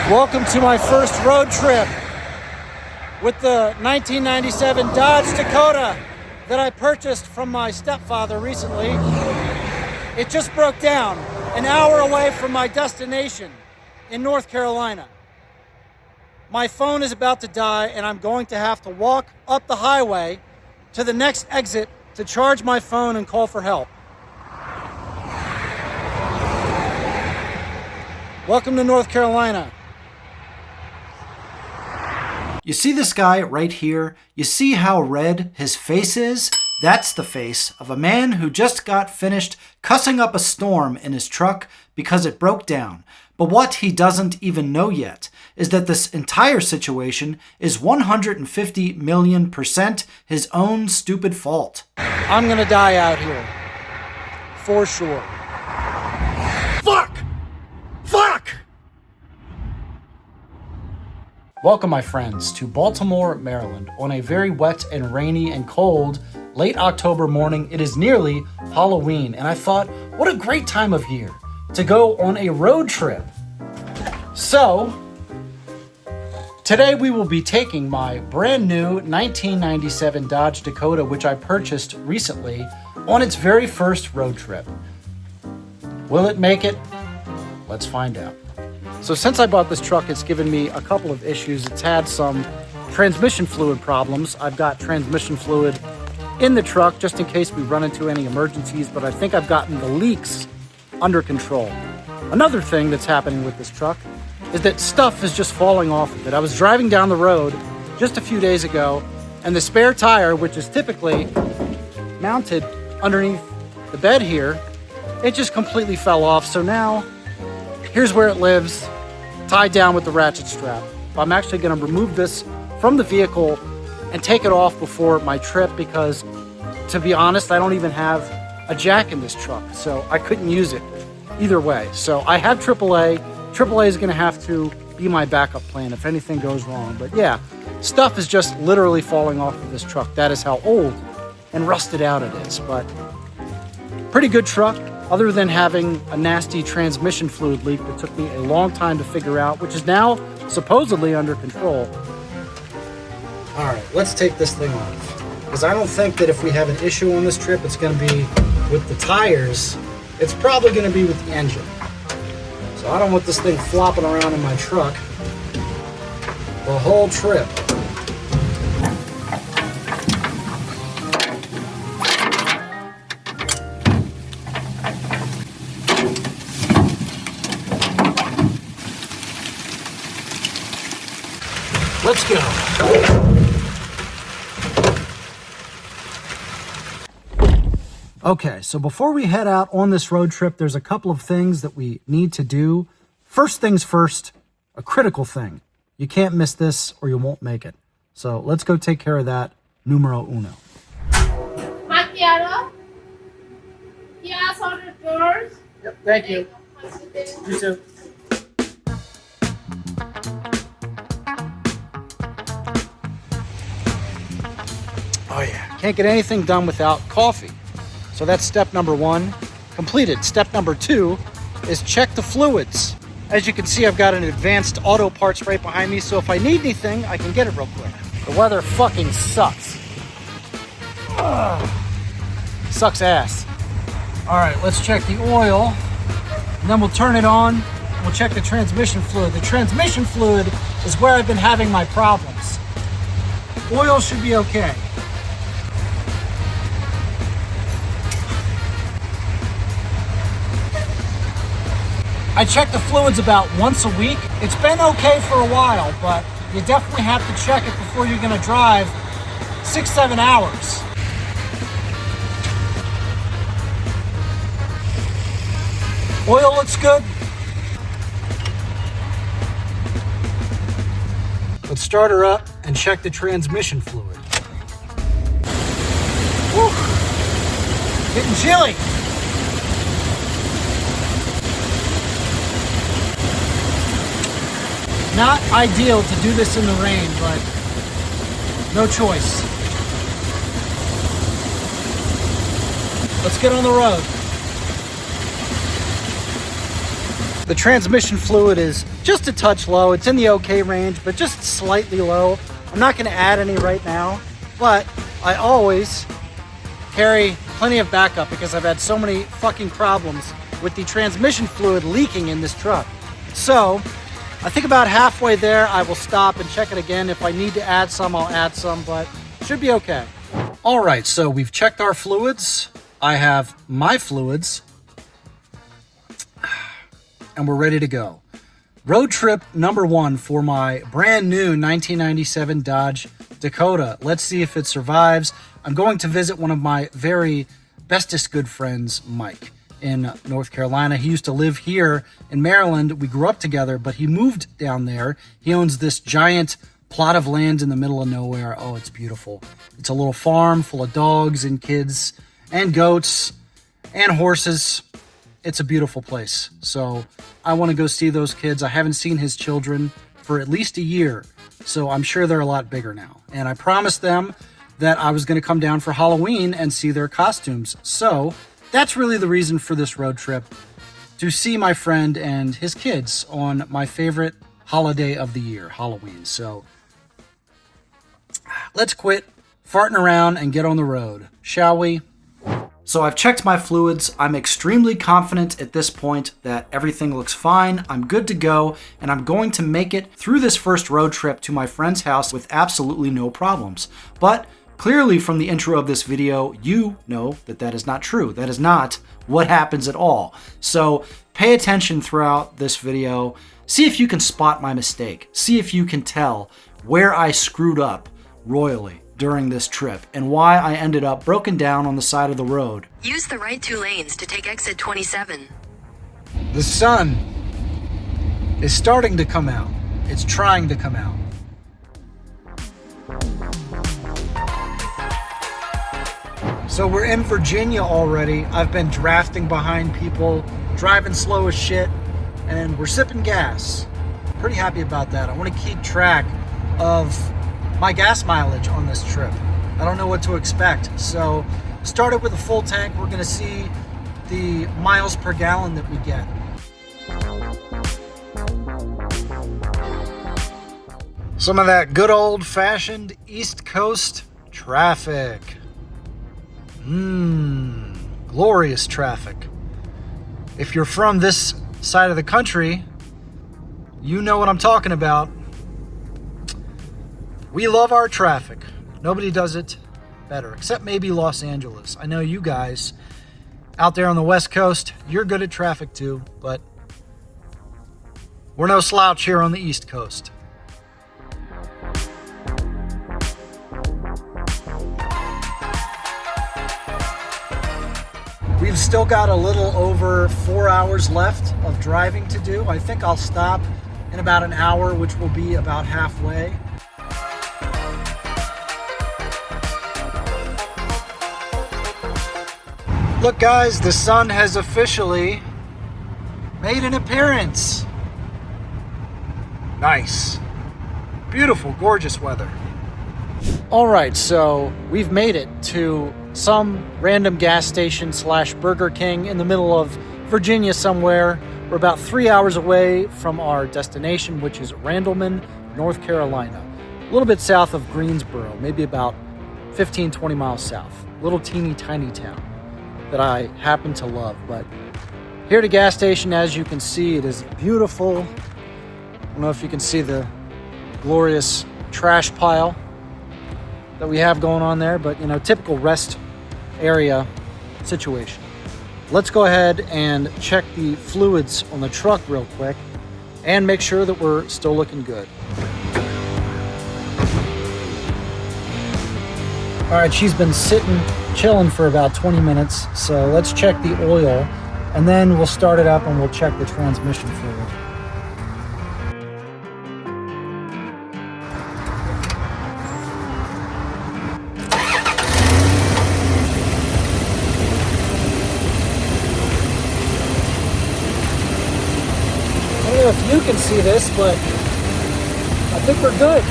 Welcome to my first road trip with the 1997 Dodge Dakota that I purchased from my stepfather recently. It just broke down an hour away from my destination in North Carolina. My phone is about to die and I'm going to have to walk up the highway to the next exit to charge my phone and call for help. Welcome to North Carolina. You see this guy right here? You see how red his face is? That's the face of a man who just got finished cussing up a storm in his truck because it broke down. But what he doesn't even know yet is that this entire situation is 150 million% his own stupid fault. I'm gonna die out here. For sure. Fuck! Fuck! Welcome, my friends, to Baltimore, Maryland. On a very wet and rainy and cold late October morning, it is nearly Halloween, and I thought, what a great time of year to go on a road trip. So, today we will be taking my brand new 1997 Dodge Dakota, which I purchased recently, on its very first road trip. Will it make it? Let's find out. So since I bought this truck, it's given me a couple of issues. It's had some transmission fluid problems. I've got transmission fluid in the truck just in case we run into any emergencies, but I think I've gotten the leaks under control. Another thing that's happening with this truck is that stuff is just falling off of it. I was driving down the road just a few days ago, and the spare tire, which is typically mounted underneath the bed here, it just completely fell off. So now, here's where it lives, tied down with the ratchet strap. I'm actually gonna remove this from the vehicle and take it off before my trip because, to be honest, I don't even have a jack in this truck, so I couldn't use it either way. So I have AAA. AAA is gonna have to be my backup plan if anything goes wrong. But yeah, stuff is just literally falling off of this truck. That is how old and rusted out it is, but pretty good truck. Other than having a nasty transmission fluid leak that took me a long time to figure out, which is now supposedly under control. All right, let's take this thing off. Because I don't think that if we have an issue on this trip, it's gonna be with the tires. It's probably gonna be with the engine. So I don't want this thing flopping around in my truck the whole trip. Let's go. Okay, so before we head out on this road trip, there's a couple of things that we need to do. First things first, a critical thing. You can't miss this or you won't make it. So let's go take care of that numero uno. Macchiato. Yes, on the doors. Yep, thank you. You too. Oh yeah, can't get anything done without coffee. So that's step number one completed. Step number two is check the fluids. As you can see, I've got an advanced auto parts right behind me, so if I need anything, I can get it real quick. The weather fucking sucks. Ugh. Sucks ass. All right, let's check the oil, and then we'll turn it on. We'll check the transmission fluid. The transmission fluid is where I've been having my problems. Oil should be okay. I check the fluids about once a week. It's been okay for a while, but you definitely have to check it before you're gonna drive 6-7 hours. Oil looks good. Let's start her up and check the transmission fluid. Whew. Getting chilly. Not ideal to do this in the rain, but no choice. Let's get on the road. The transmission fluid is just a touch low. It's in the okay range, but just slightly low. I'm not going to add any right now, but I always carry plenty of backup because I've had so many fucking problems with the transmission fluid leaking in this truck. So I think about halfway there, I will stop and check it again. If I need to add some, I'll add some, but it should be okay. All right, so we've checked our fluids. I have my fluids, and we're ready to go. Road trip number 1 for my brand new 1997 Dodge Dakota. Let's see if it survives. I'm going to visit one of my very bestest good friends, Mike, in North Carolina. He used to live here in Maryland. We grew up together, but he moved down there. He owns this giant plot of land in the middle of nowhere. Oh, it's beautiful. It's a little farm full of dogs and kids and goats and horses. It's a beautiful place. So I want to go see those kids. I haven't seen his children for at least a year, so I'm sure they're a lot bigger now. And I promised them that I was going to come down for Halloween and see their costumes. So that's really the reason for this road trip, to see my friend and his kids on my favorite holiday of the year, Halloween. So let's quit farting around and get on the road, shall we? So I've checked my fluids. I'm extremely confident at this point that everything looks fine. I'm good to go, and I'm going to make it through this first road trip to my friend's house with absolutely no problems. But clearly from the intro of this video, you know that that is not true. That is not what happens at all. So pay attention throughout this video. See if you can spot my mistake. See if you can tell where I screwed up royally during this trip and why I ended up broken down on the side of the road. Use the right 2 lanes to take exit 27. The sun is starting to come out. It's trying to come out. So we're in Virginia already. I've been drafting behind people, driving slow as shit, and we're sipping gas. Pretty happy about that. I want to keep track of my gas mileage on this trip. I don't know what to expect. So started with a full tank. We're going to see the miles per gallon that we get. Some of that good old-fashioned East Coast traffic. Glorious traffic. If you're from this side of the country, you know what I'm talking about. We love our traffic. Nobody does it better, except maybe Los Angeles. I know you guys out there on the West Coast, you're good at traffic too, but we're no slouch here on the East Coast. We've still got a little over 4 hours left of driving to do. I think I'll stop in about an hour, which will be about halfway. Look guys, the sun has officially made an appearance. Nice. Beautiful, gorgeous weather. All right, so we've made it to some random gas station / Burger King in the middle of Virginia somewhere. We're about 3 hours away from our destination, which is Randleman, North Carolina. A little bit south of Greensboro, maybe about 15, 20 miles south. Little teeny tiny town that I happen to love. But here at a gas station, as you can see, it is beautiful. I don't know if you can see the glorious trash pile that we have going on there, but typical rest area situation. Let's go ahead and check the fluids on the truck real quick and make sure that we're still looking good. All right, she's been sitting, chilling for about 20 minutes. So let's check the oil and then we'll start it up and we'll check the transmission fluid. I don't know if you can see this, but I think we're good.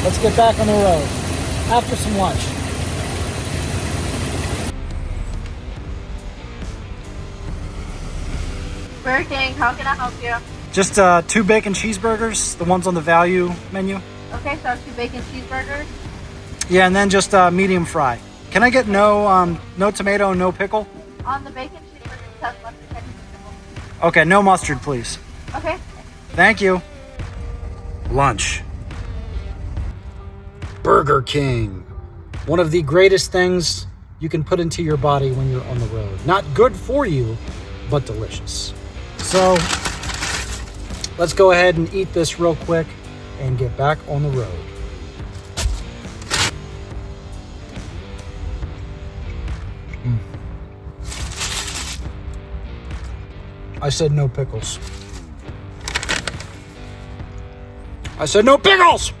Let's get back on the road after some lunch. Burger King, how can I help you? Just 2 bacon cheeseburgers, the ones on the value menu. Okay, so 2 bacon cheeseburgers. Yeah, and then just medium fry. Can I get no tomato, no pickle? On the bacon cheeseburgers, has mustard, ketchup, and pickle. Okay, no mustard, please. Okay. Thank you. Lunch. Burger King. One of the greatest things you can put into your body when you're on the road. Not good for you, but delicious. So let's go ahead and eat this real quick and get back on the road. I said no pickles. I said no pickles!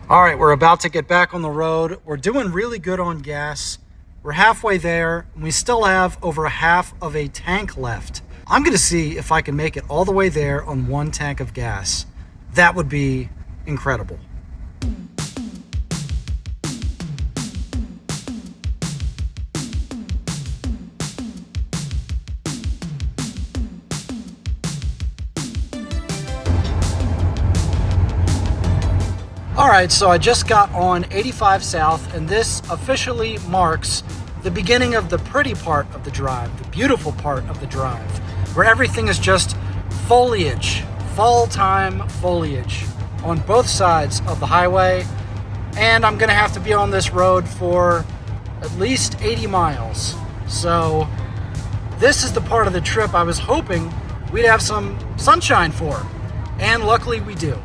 All right, we're about to get back on the road. We're doing really good on gas. We're halfway there, and we still have over half of a tank left. I'm gonna see if I can make it all the way there on 1 tank of gas. That would be incredible. All right, so I just got on 85 South, and this officially marks the beginning of the pretty part of the drive, the beautiful part of the drive, where everything is just foliage, fall-time foliage on both sides of the highway. And I'm gonna have to be on this road for at least 80 miles. So this is the part of the trip I was hoping we'd have some sunshine for, and luckily we do.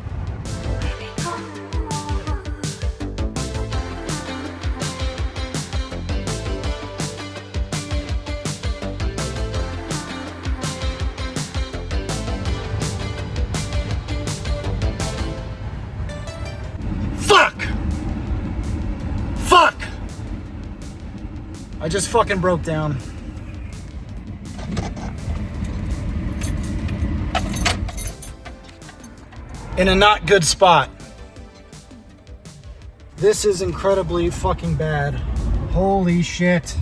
Fuck! I just fucking broke down. In a not good spot. This is incredibly fucking bad. Holy shit.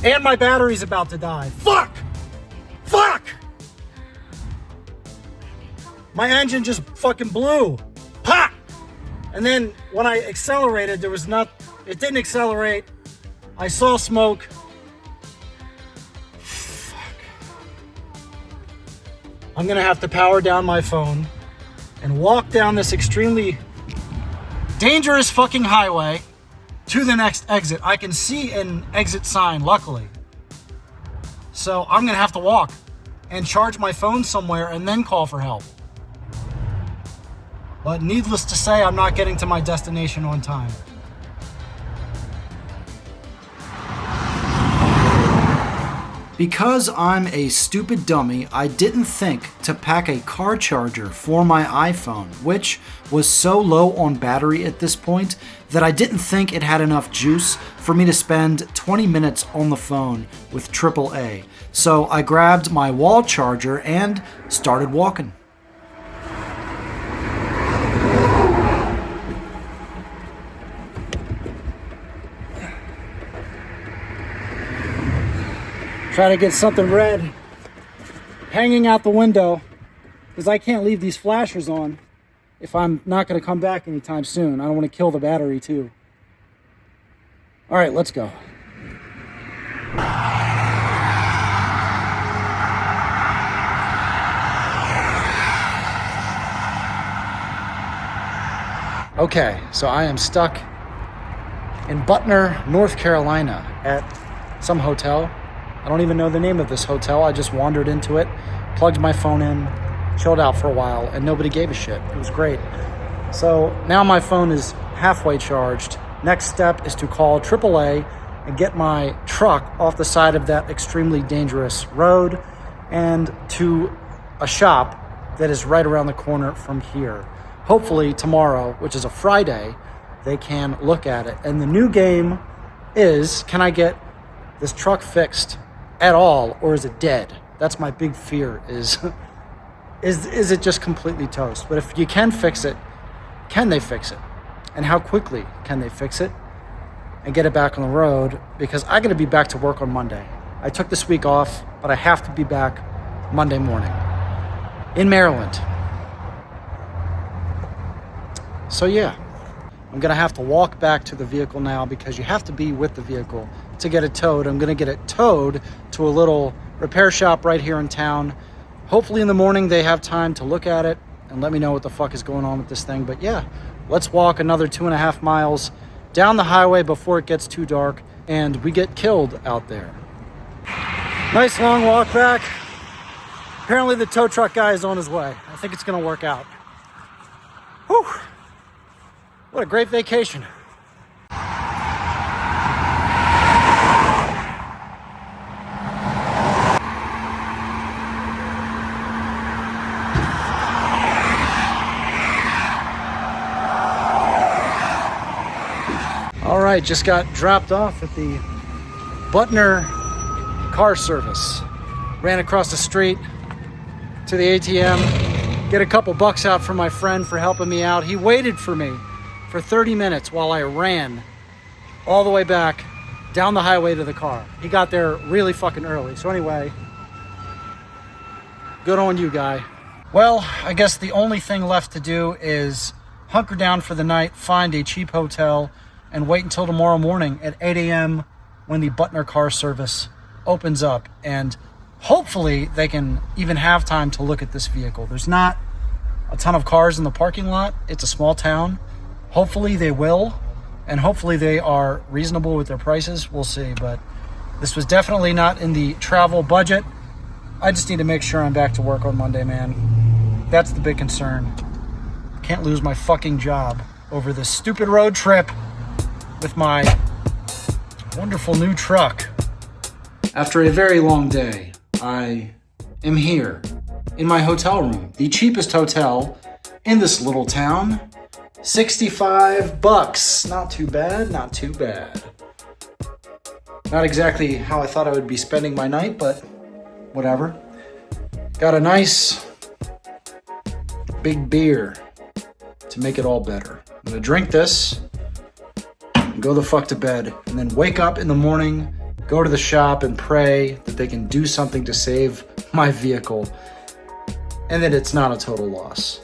And my battery's about to die. Fuck! Fuck! My engine just fucking blew. Ha! And then when I accelerated, it didn't accelerate. I saw smoke. Fuck. I'm gonna have to power down my phone and walk down this extremely dangerous fucking highway to the next exit. I can see an exit sign, luckily. So I'm gonna have to walk and charge my phone somewhere and then call for help. But needless to say, I'm not getting to my destination on time. Because I'm a stupid dummy, I didn't think to pack a car charger for my iPhone, which was so low on battery at this point that I didn't think it had enough juice for me to spend 20 minutes on the phone with AAA. So I grabbed my wall charger and started walking. Try to get something red hanging out the window because I can't leave these flashers on if I'm not going to come back anytime soon. I don't want to kill the battery too. All right, let's go. Okay, so I am stuck in Butner, North Carolina at some hotel. I don't even know the name of this hotel. I just wandered into it, plugged my phone in, chilled out for a while, and nobody gave a shit. It was great. So now my phone is halfway charged. Next step is to call AAA and get my truck off the side of that extremely dangerous road and to a shop that is right around the corner from here. Hopefully tomorrow, which is a Friday, they can look at it. And the new game is, can I get this truck fixed at all, or is it dead? That's my big fear, is it just completely toast? But if you can fix it, can they fix it? And how quickly can they fix it and get it back on the road? Because I got to be back to work on Monday. I took this week off, but I have to be back Monday morning in Maryland. So yeah, I'm gonna have to walk back to the vehicle now because you have to be with the vehicle to get it towed. I'm gonna get it towed to a little repair shop right here in town. Hopefully in the morning they have time to look at it and let me know what the fuck is going on with this thing. But yeah, let's walk another 2.5 miles down the highway before it gets too dark and we get killed out there. Nice long walk back. Apparently the tow truck guy is on his way. I think it's gonna work out. Whew. What a great vacation. All right, just got dropped off at the Butner car service. Ran across the street to the ATM, get a couple bucks out from my friend for helping me out. He waited for me for 30 minutes while I ran all the way back down the highway to the car. He got there really fucking early. So anyway, good on you, guy. Well, I guess the only thing left to do is hunker down for the night, find a cheap hotel, and wait until tomorrow morning at 8 a.m. when the Butner car service opens up. And hopefully they can even have time to look at this vehicle. There's not a ton of cars in the parking lot. It's a small town. Hopefully they will, and hopefully they are reasonable with their prices. We'll see, but this was definitely not in the travel budget. I just need to make sure I'm back to work on Monday, man. That's the big concern. Can't lose my fucking job over this stupid road trip with my wonderful new truck. After a very long day, I am here in my hotel room, the cheapest hotel in this little town. $65. Not too bad, not too bad. Not exactly how I thought I would be spending my night, but whatever. Got a nice big beer to make it all better. I'm gonna drink this and go the fuck to bed, and then wake up in the morning, go to the shop and pray that they can do something to save my vehicle and that it's not a total loss.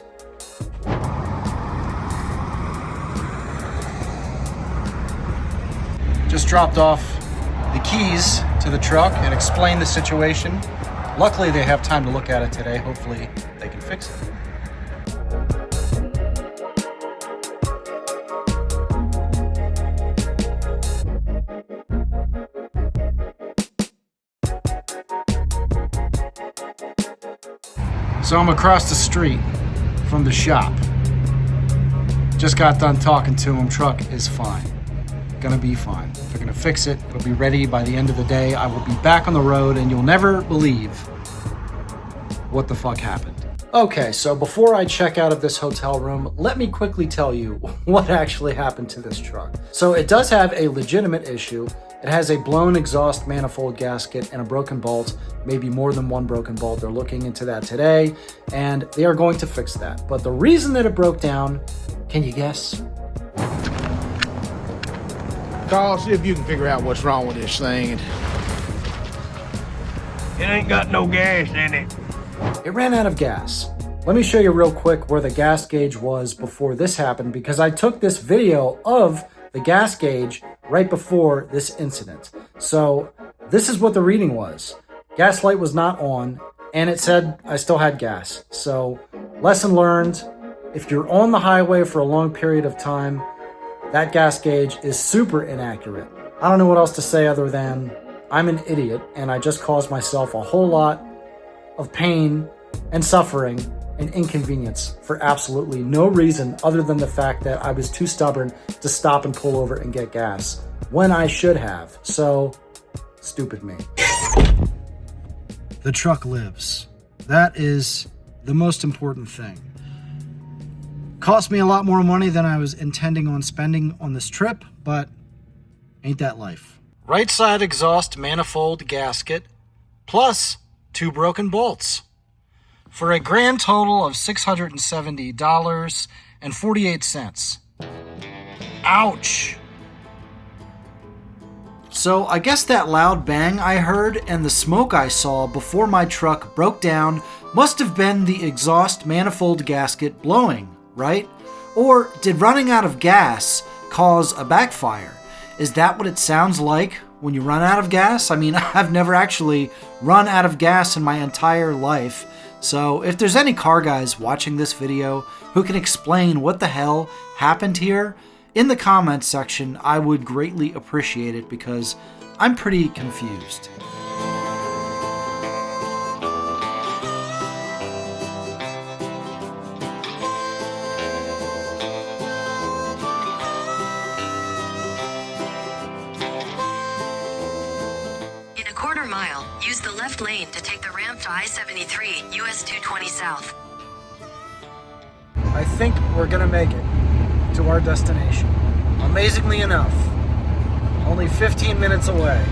Just dropped off the keys to the truck and explained the situation. Luckily, they have time to look at it today. Hopefully, they can fix it. So I'm across the street from the shop. Just got done talking to him. Truck is fine. Gonna be fine. They're gonna fix it. It'll be ready by the end of the day. I will be back on the road and you'll never believe what the fuck happened. Okay, so before I check out of this hotel room, let me quickly tell you what actually happened to this truck. So it does have a legitimate issue. It has a blown exhaust manifold gasket and a broken bolt, maybe more than one broken bolt. They're looking into that today, and they are going to fix that. But the reason that it broke down, can you guess? Call, see if you can figure out what's wrong with this thing. It ain't got no gas in it. It ran out of gas. Let me show you real quick where the gas gauge was before this happened, because I took this video of the gas gauge right before this incident. So this is what the reading was. Gas light was not on, and it said I still had gas. So lesson learned, if you're on the highway for a long period of time, that gas gauge is super inaccurate. I don't know what else to say other than I'm an idiot, and I just caused myself a whole lot of pain and suffering and inconvenience for absolutely no reason other than the fact that I was too stubborn to stop and pull over and get gas when I should have. So, stupid me. The truck lives. That is the most important thing. Cost me a lot more money than I was intending on spending on this trip, but ain't that life. Right side exhaust manifold gasket, plus 2 broken bolts, for a grand total of $670.48. Ouch. So I guess that loud bang I heard and the smoke I saw before my truck broke down must have been the exhaust manifold gasket blowing, right? Or did running out of gas cause a backfire? Is that what it sounds like when you run out of gas? I mean, I've never actually run out of gas in my entire life. So if there's any car guys watching this video who can explain what the hell happened here, in the comments section, I would greatly appreciate it because I'm pretty confused. In a quarter mile, use the left lane to take the ramp to I-73, US 220 South. I think we're gonna make it to our destination. Amazingly enough, only 15 minutes away.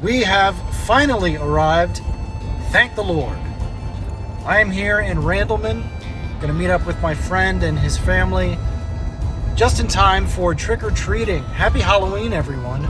We have finally arrived. Thank the Lord. I am here in Randleman. Gonna meet up with my friend and his family just in time for trick-or-treating. Happy Halloween, everyone.